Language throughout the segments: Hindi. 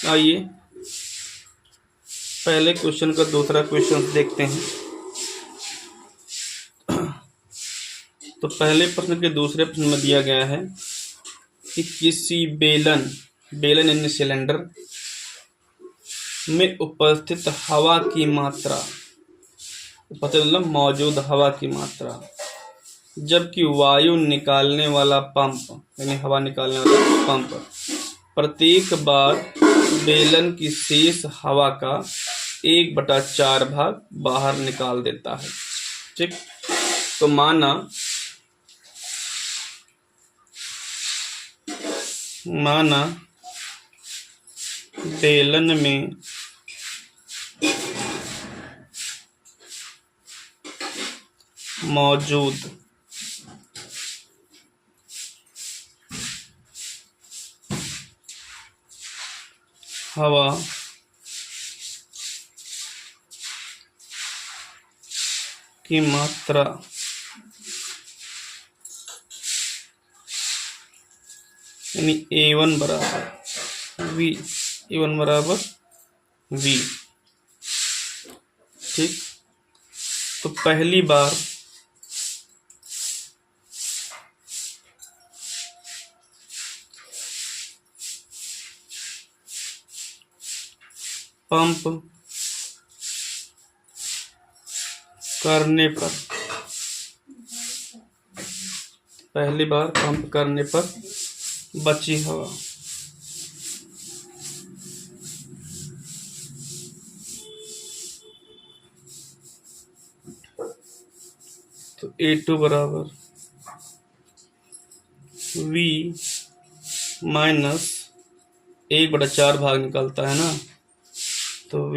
आइए पहले क्वेश्चन का दूसरा क्वेश्चन देखते हैं। तो पहले प्रश्न के दूसरे प्रश्न में दिया गया है कि किसी बेलन यानी सिलेंडर में उपस्थित हवा की मात्रा, उपस्थित मतलब मौजूद हवा की मात्रा, जबकि वायु निकालने वाला पंप यानी हवा निकालने वाला पंप प्रत्येक बार बेलन की शेष हवा का 1/4 भाग बाहर निकाल देता है। ठीक, तो माना बेलन में मौजूद हवा की मात्रा यानी A1 बराबर V। ठीक, तो पहली बार पंप करने पर बची हवा तो A2 बराबर V माइनस 1/4 भाग निकलता है ना, तो V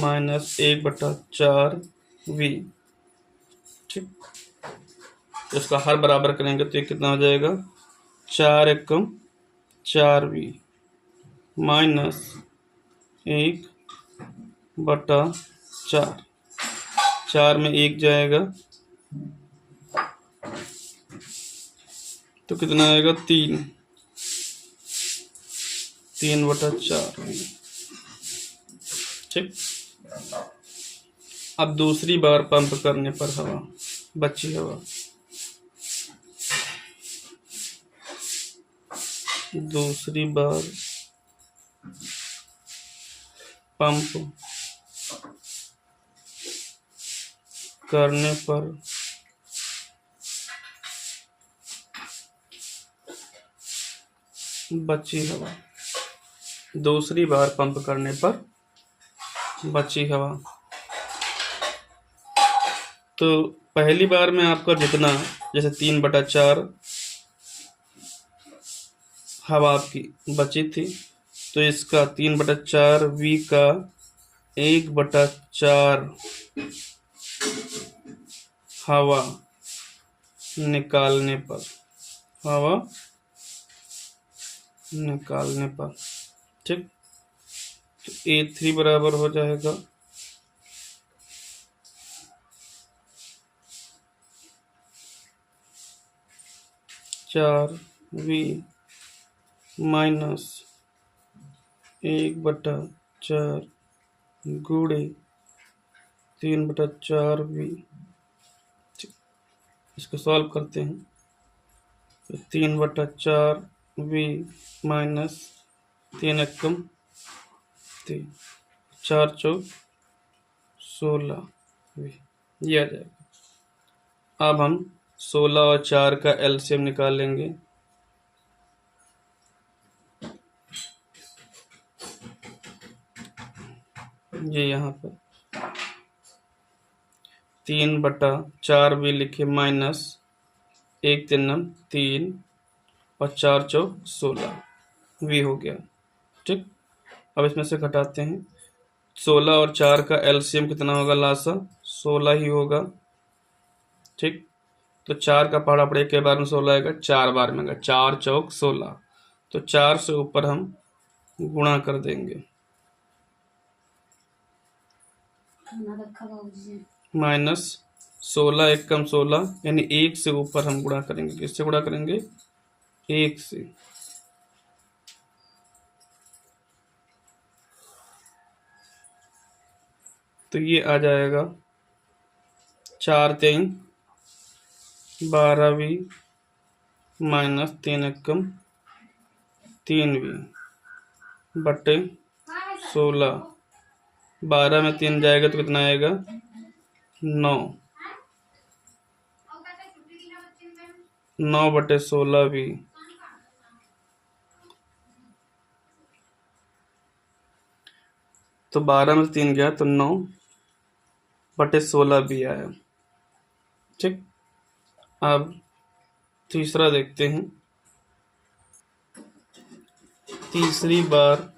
माइनस 1/4 V। ठीक, तो इसका हर बराबर करेंगे तो ये कितना हो जाएगा, 4 एकम 4V माइनस 1/4, 4 में 1 जाएगा तो कितना आएगा, 3/4। ठीक, अब दूसरी बार पंप करने पर बची हवा, दूसरी बार पंप करने पर बची हवा, दूसरी बार पंप करने पर बची हवा। तो पहली बार में आपका जितना, जैसे 3/4 हवा आपकी बची थी, तो इसका 3/4 V का 1/4 हवा निकालने पर, ठीक, तो A3 बराबर हो जाएगा V माइनस 1/4 गुणे 3/4V। इसको सॉल्व करते हैं तो 3/4V माइनस 3 एकम 3, 4 चौक 16V ये आ जाएगा। अब हम 16 और 4 का एलसीएम निकालेंगे। ये यहाँ पर 3/4V लिखे माइनस 1 3 3 और 4 चौक 16V हो गया। ठीक, अब इसमें से घटाते हैं। 16 और 4 का एलसीएम कितना होगा, लासा 16 ही होगा। ठीक, तो 4 का पहाड़ा पड़े के बार में 16 आएगा, 4 बार में आएगा, 4 चौक 16, तो 4 से ऊपर हम गुणा कर देंगे, माइनस 16 एकम 16 यानी 1 से ऊपर हम गुणा करेंगे। किससे गुणा करेंगे, 1 से। तो ये आ जाएगा 4 3 12v माइनस 3 एकम 3v बटे 16। 12 में 3 जाएगा तो कितना आएगा 9। 9 बटे 16v तो 12 में 3 गया तो 9 बटे 16v आया। ठीक, अब तीसरा देखते हैं। तीसरी बार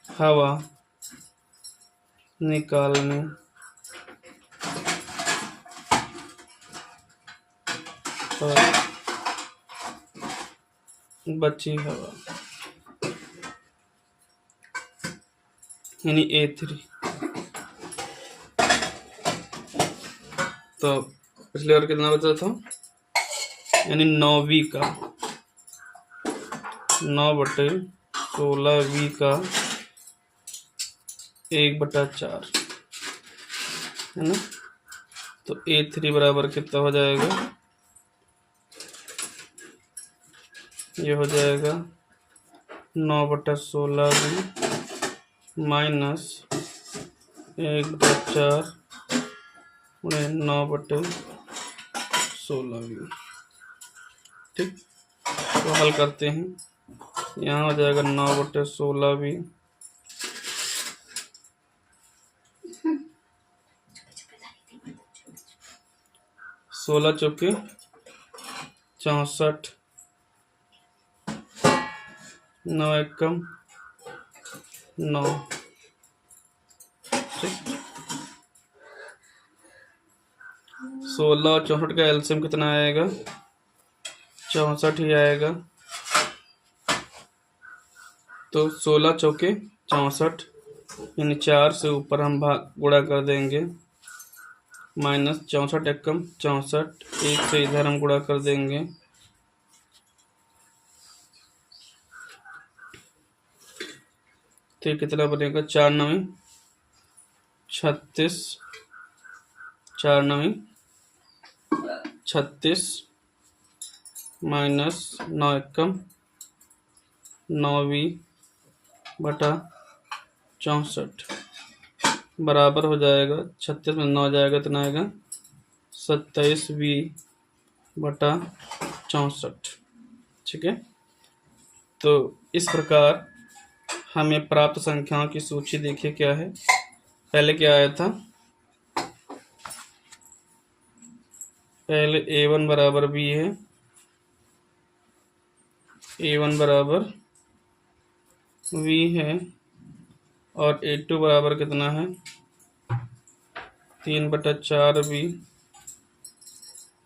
हवा निकालने पर बची हवा यानी A3। तो पिछले बार कितना बचा था, यानी 9v का 9 बटे 16v का 1/4 है ना। तो A3 बराबर कितना हो जाएगा, ये हो जाएगा 9/16v माइनस 1/4 9/16v। ठीक, तो हल करते हैं। यहाँ हो जाएगा 9/16v 16 चौके 64 9 एकम 9। ठीक, 16 और 64 का एलसीएम कितना आएगा, 64 ही आएगा। तो 16 चौके 64 यानी 4 से ऊपर हम भाग गुणा कर देंगे, माइनस 64 एकम 64 1 से इधर हम गुणा कर देंगे, तो कितना बनेगा 4 9 36 4 9 36 माइनस 9 एकम 9v बटा 64 बराबर हो जाएगा 36 में 9 जाएगा तो ना आएगा 27v बटा 64। ठीक है, तो इस प्रकार हमें प्राप्त संख्याओं की सूची देखिए क्या है। पहले क्या आया था, पहले a1 बराबर b है, a1 बराबर v है और a2 बराबर कितना है 3/4v,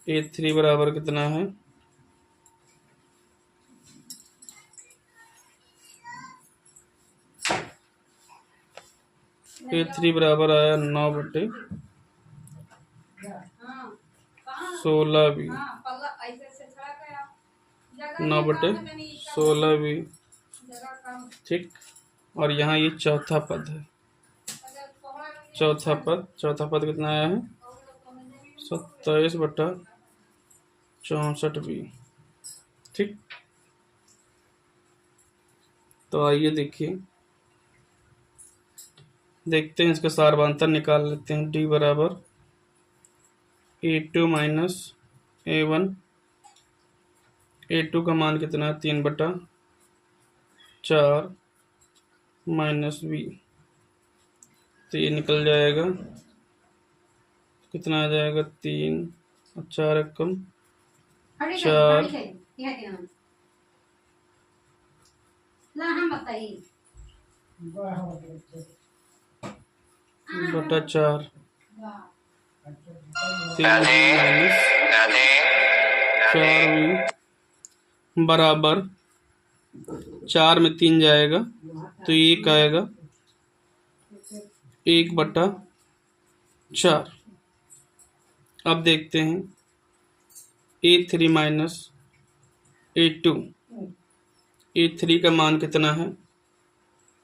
a3 बराबर कितना है a3 बराबर आया 9/16v 9/16v। ठीक, और यहाँ ये चौथा पद है, चौथा पद कितना आया है 27/64v। ठीक, तो आइए देखते हैं इसका सारवांतर निकाल लेते हैं। d बराबर a2 माइनस a1, a2 का मान कितना है 3/4 माइनस v, तो ये निकल जाएगा, कितना आ जाएगा 3 और 4 एकम 4 बटा 4 माइनस 4v बराबर 4 में 3 जाएगा तो 1 आएगा 1/4 4। अब देखते हैं A3 माइनस A2। A3 का मान कितना है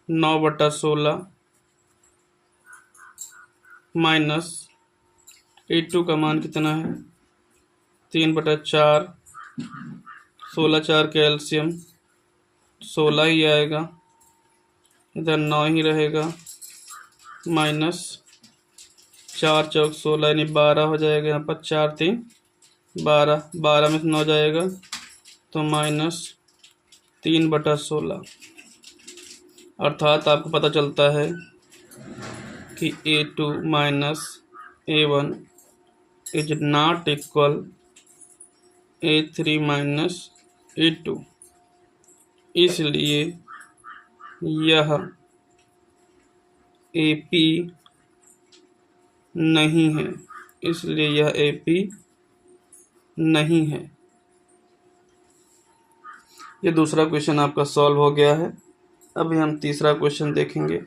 9/16 माइनस A2 का मान कितना है 3/4। 16 4 का एलसीएम 16 ही आएगा, इधर 9 ही रहेगा, माइनस 4 चौक 16 यानी 12 हो जाएगा। यहाँ पर 4 3 12, 12 में से 9 जाएगा तो माइनस 3/16। अर्थात आपको पता चलता है कि A2 minus A1 is not equal A3 minus A2, इसलिए यह AP नहीं है, इसलिए यह AP नहीं है। ये दूसरा क्वेश्चन आपका सॉल्व हो गया है। अभी हम तीसरा क्वेश्चन देखेंगे।